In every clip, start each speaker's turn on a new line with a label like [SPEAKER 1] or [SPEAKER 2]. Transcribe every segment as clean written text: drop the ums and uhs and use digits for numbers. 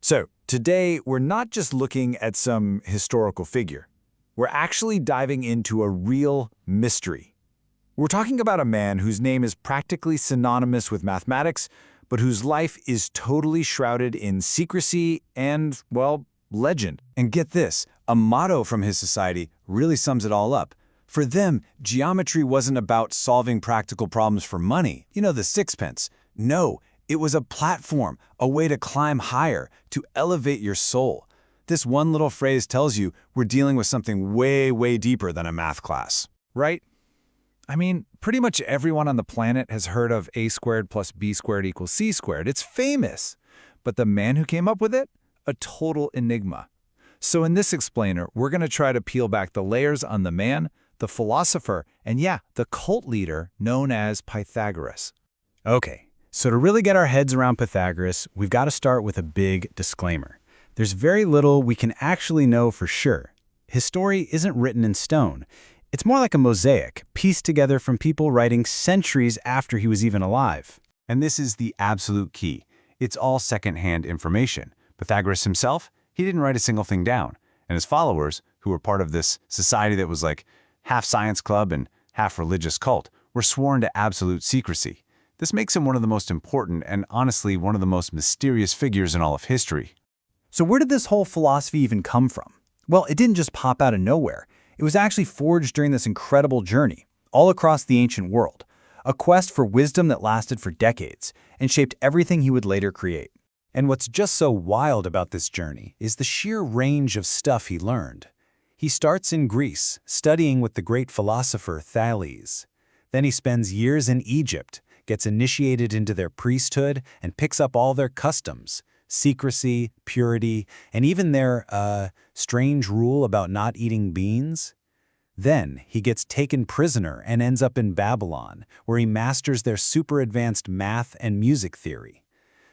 [SPEAKER 1] So, today we're not just looking at some historical figure. We're actually diving into a real mystery. We're talking about a man whose name is practically synonymous with mathematics, but whose life is totally shrouded in secrecy and, well, legend. And get this, a motto from his society really sums it all up. For them, geometry wasn't about solving practical problems for money, the sixpence. No, it was a platform, a way to climb higher, to elevate your soul. This one little phrase tells you we're dealing with something way, way deeper than a math class.
[SPEAKER 2] Right? I mean, pretty much everyone on the planet has heard of a squared plus b squared equals c squared. It's famous. But the man who came up with it? A total enigma. So in this explainer, we're going to try to peel back the layers on the man, the philosopher, and the cult leader known as Pythagoras.
[SPEAKER 3] Okay, so to really get our heads around Pythagoras, we've got to start with a big disclaimer. There's very little we can actually know for sure. His story isn't written in stone. It's more like a mosaic, pieced together from people writing centuries after he was even alive.
[SPEAKER 1] And this is the absolute key. It's all secondhand information. Pythagoras himself, he didn't write a single thing down. And his followers, who were part of this society that was like half science club and half religious cult, were sworn to absolute secrecy. This makes him one of the most important and honestly one of the most mysterious figures in all of history.
[SPEAKER 3] So where did this whole philosophy even come from? Well, it didn't just pop out of nowhere. It was actually forged during this incredible journey, all across the ancient world, a quest for wisdom that lasted for decades and shaped everything he would later create. And what's just so wild about this journey is the sheer range of stuff he learned. He starts in Greece, studying with the great philosopher Thales. Then he spends years in Egypt, gets initiated into their priesthood, and picks up all their customs, secrecy, purity, and even their, strange rule about not eating beans. Then he gets taken prisoner and ends up in Babylon, where he masters their super advanced math and music theory.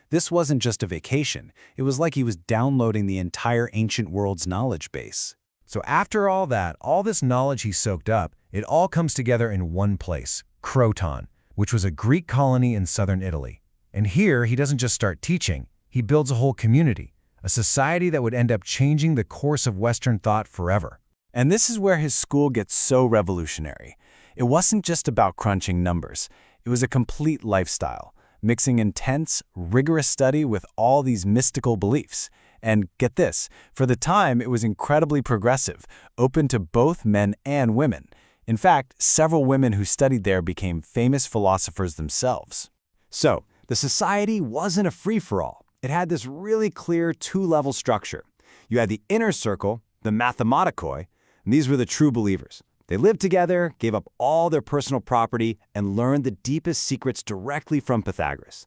[SPEAKER 3] This wasn't just a vacation, it was like he was downloading the entire ancient world's knowledge base.
[SPEAKER 2] So after all that, all this knowledge he soaked up, it all comes together in one place, Croton, which was a Greek colony in southern Italy. And here, he doesn't just start teaching, he builds a whole community, a society that would end up changing the course of Western thought forever.
[SPEAKER 3] And this is where his school gets so revolutionary. It wasn't just about crunching numbers. It was a complete lifestyle, mixing intense, rigorous study with all these mystical beliefs. And get this, for the time, it was incredibly progressive, open to both men and women. In fact, several women who studied there became famous philosophers themselves. So, the society wasn't a free-for-all. It had this really clear two-level structure. You had the inner circle, the mathematikoi, and these were the true believers. They lived together, gave up all their personal property, and learned the deepest secrets directly from Pythagoras.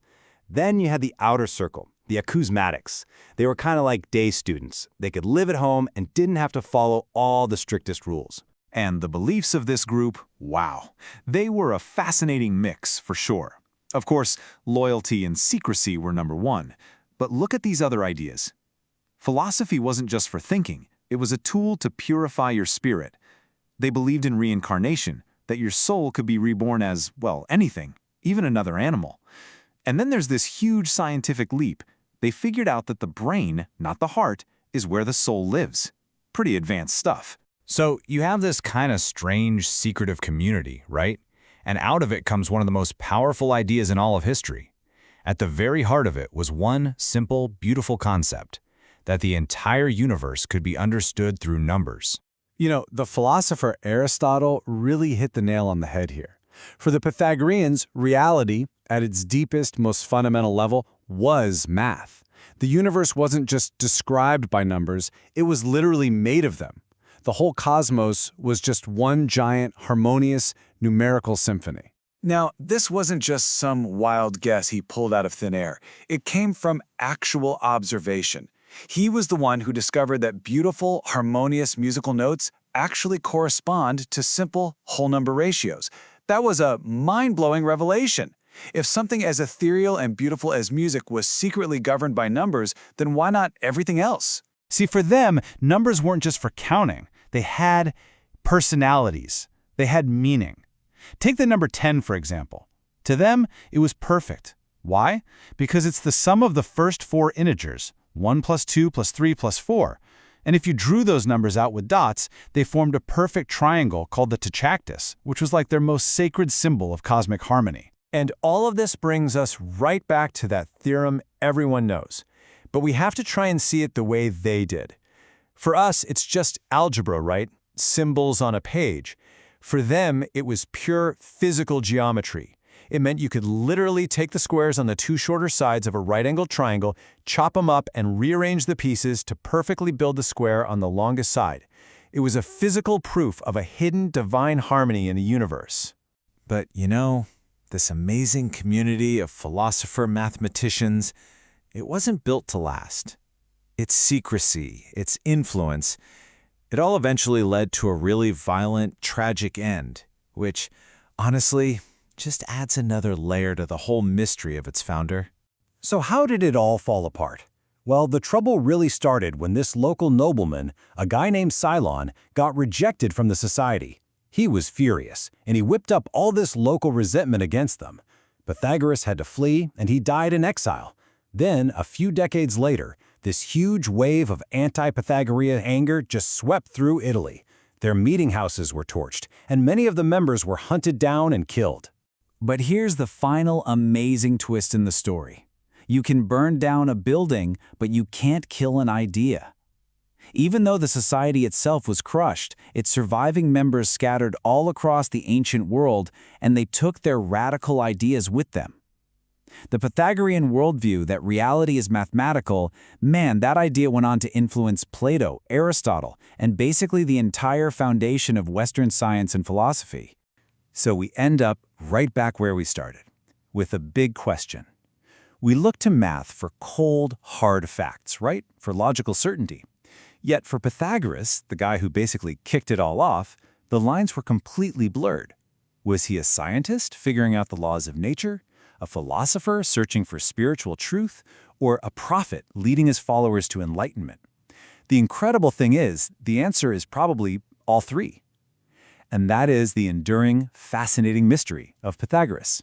[SPEAKER 3] Then you had the outer circle, the acousmatics. They were kind of like day students. They could live at home and didn't have to follow all the strictest rules.
[SPEAKER 1] And the beliefs of this group, wow, they were a fascinating mix for sure. Of course, loyalty and secrecy were number one. But look at these other ideas. Philosophy wasn't just for thinking. It was a tool to purify your spirit. They believed in reincarnation, that your soul could be reborn as, well, anything, even another animal. And then there's this huge scientific leap. They figured out that the brain, not the heart, is where the soul lives. Pretty advanced stuff.
[SPEAKER 2] So you have this kind of strange, secretive community, right? And out of it comes one of the most powerful ideas in all of history. At the very heart of it was one simple, beautiful concept, that the entire universe could be understood through numbers.
[SPEAKER 3] The philosopher Aristotle really hit the nail on the head here. For the Pythagoreans, reality, at its deepest, most fundamental level, was math. The universe wasn't just described by numbers, it was literally made of them. The whole cosmos was just one giant, harmonious, numerical symphony.
[SPEAKER 1] Now, this wasn't just some wild guess he pulled out of thin air. It came from actual observation. He was the one who discovered that beautiful, harmonious musical notes actually correspond to simple whole number ratios. That was a mind-blowing revelation. If something as ethereal and beautiful as music was secretly governed by numbers, then why not everything else?
[SPEAKER 3] See, for them, numbers weren't just for counting. They had personalities. They had meaning. Take the number 10, for example. To them, it was perfect. Why? Because it's the sum of the first four integers,
[SPEAKER 2] 1 plus 2 plus 3 plus 4. And if you drew those numbers out with dots, they formed a perfect triangle called the Tachactus, which was like their most sacred symbol of cosmic harmony.
[SPEAKER 1] And all of this brings us right back to that theorem everyone knows. But we have to try and see it the way they did. For us, it's just algebra, right? Symbols on a page. For them, it was pure physical geometry. It meant you could literally take the squares on the two shorter sides of a right-angled triangle, chop them up, and rearrange the pieces to perfectly build the square on the longest side. It was a physical proof of a hidden divine harmony in the universe. But, this amazing community of philosopher-mathematicians, it wasn't built to last. Its secrecy, its influence, it all eventually led to a really violent, tragic end, which, honestly, just adds another layer to the whole mystery of its founder.
[SPEAKER 3] So how did it all fall apart? Well, the trouble really started when this local nobleman, a guy named Cylon, got rejected from the society. He was furious, and he whipped up all this local resentment against them. Pythagoras had to flee, and he died in exile. Then, a few decades later, this huge wave of anti-Pythagorean anger just swept through Italy. Their meeting houses were torched, and many of the members were hunted down and killed.
[SPEAKER 4] But here's the final amazing twist in the story. You can burn down a building, but you can't kill an idea. Even though the society itself was crushed, its surviving members scattered all across the ancient world, and they took their radical ideas with them. The Pythagorean worldview that reality is mathematical, man, that idea went on to influence Plato, Aristotle, and basically the entire foundation of Western science and philosophy. So we end up right back where we started, with a big question. We look to math for cold, hard facts, right? For logical certainty. Yet for Pythagoras, the guy who basically kicked it all off, the lines were completely blurred. Was he a scientist figuring out the laws of nature, a philosopher searching for spiritual truth, or a prophet leading his followers to enlightenment? The incredible thing is, the answer is probably all three. And that is the enduring, fascinating mystery of Pythagoras.